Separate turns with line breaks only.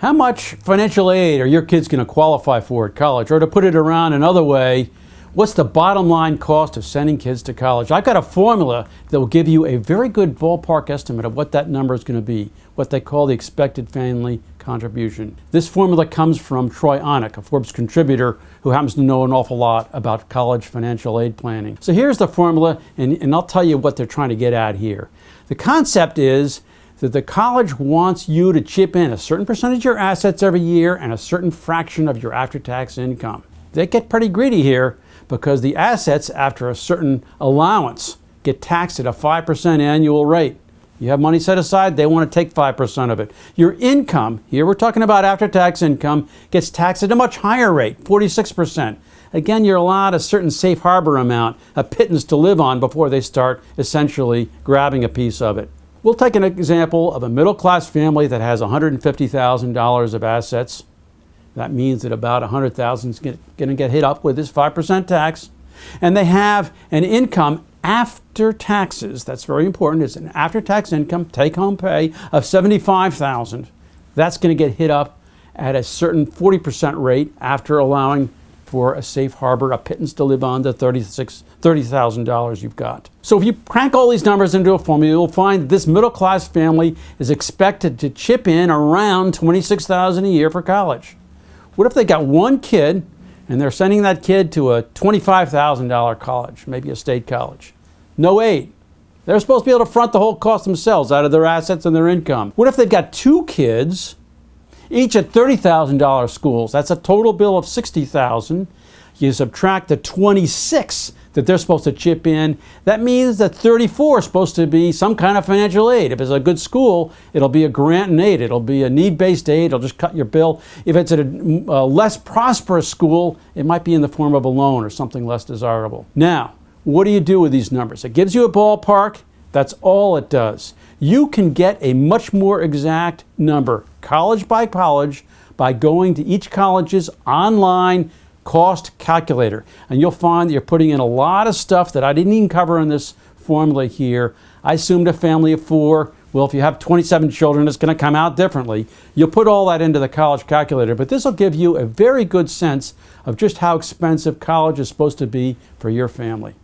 How much financial aid are your kids going to qualify for at college? Or to put it around another way, what's the bottom line cost of sending kids to college? I've got a formula that will give you a very good ballpark estimate of what that number is going to be, what they call the expected family contribution. This formula comes from Troy Onick, a Forbes contributor who happens to know an awful lot about college financial aid planning. So here's the formula, and I'll tell you what they're trying to get at here. The concept is that the college wants you to chip in a certain percentage of your assets every year and a certain fraction of your after-tax income. They get pretty greedy here because the assets, after a certain allowance, get taxed at a 5% annual rate. You have money set aside, they want to take 5% of it. Your income, here we're talking about after-tax income, gets taxed at a much higher rate, 46%. Again, you're allowed a certain safe harbor amount, a pittance to live on before they start essentially grabbing a piece of it. We'll take an example of a middle-class family that has $150,000 of assets. That means that about $100,000 is going to get hit up with this 5% tax. And they have an income after taxes. That's very important. It's an after-tax income, take-home pay of $75,000. That's going to get hit up at a certain 40% rate after allowing for a safe harbor, a pittance to live on, the $30,000 you've got. So if you crank all these numbers into a formula, you'll find that this middle-class family is expected to chip in around $26,000 a year for college. What if they got one kid and they're sending that kid to a $25,000 college, maybe a state college? No aid. They're supposed to be able to front the whole cost themselves out of their assets and their income. What if they've got two kids, each at $30,000 schools? That's a total bill of $60,000. You subtract the 26 that they're supposed to chip in. That means that 34 is supposed to be some kind of financial aid. If it's a good school, it'll be a grant and aid. It'll be a need-based aid. It'll just cut your bill. If it's at a less prosperous school, it might be in the form of a loan or something less desirable. Now, what do you do with these numbers? It gives you a ballpark. That's all it does. You can get a much more exact number, college by college, by going to each college's online cost calculator. And you'll find that you're putting in a lot of stuff that I didn't even cover in this formula here. I assumed a family of 4. Well, if you have 27 children, it's going to come out differently. You'll put all that into the college calculator, but this will give you a very good sense of just how expensive college is supposed to be for your family.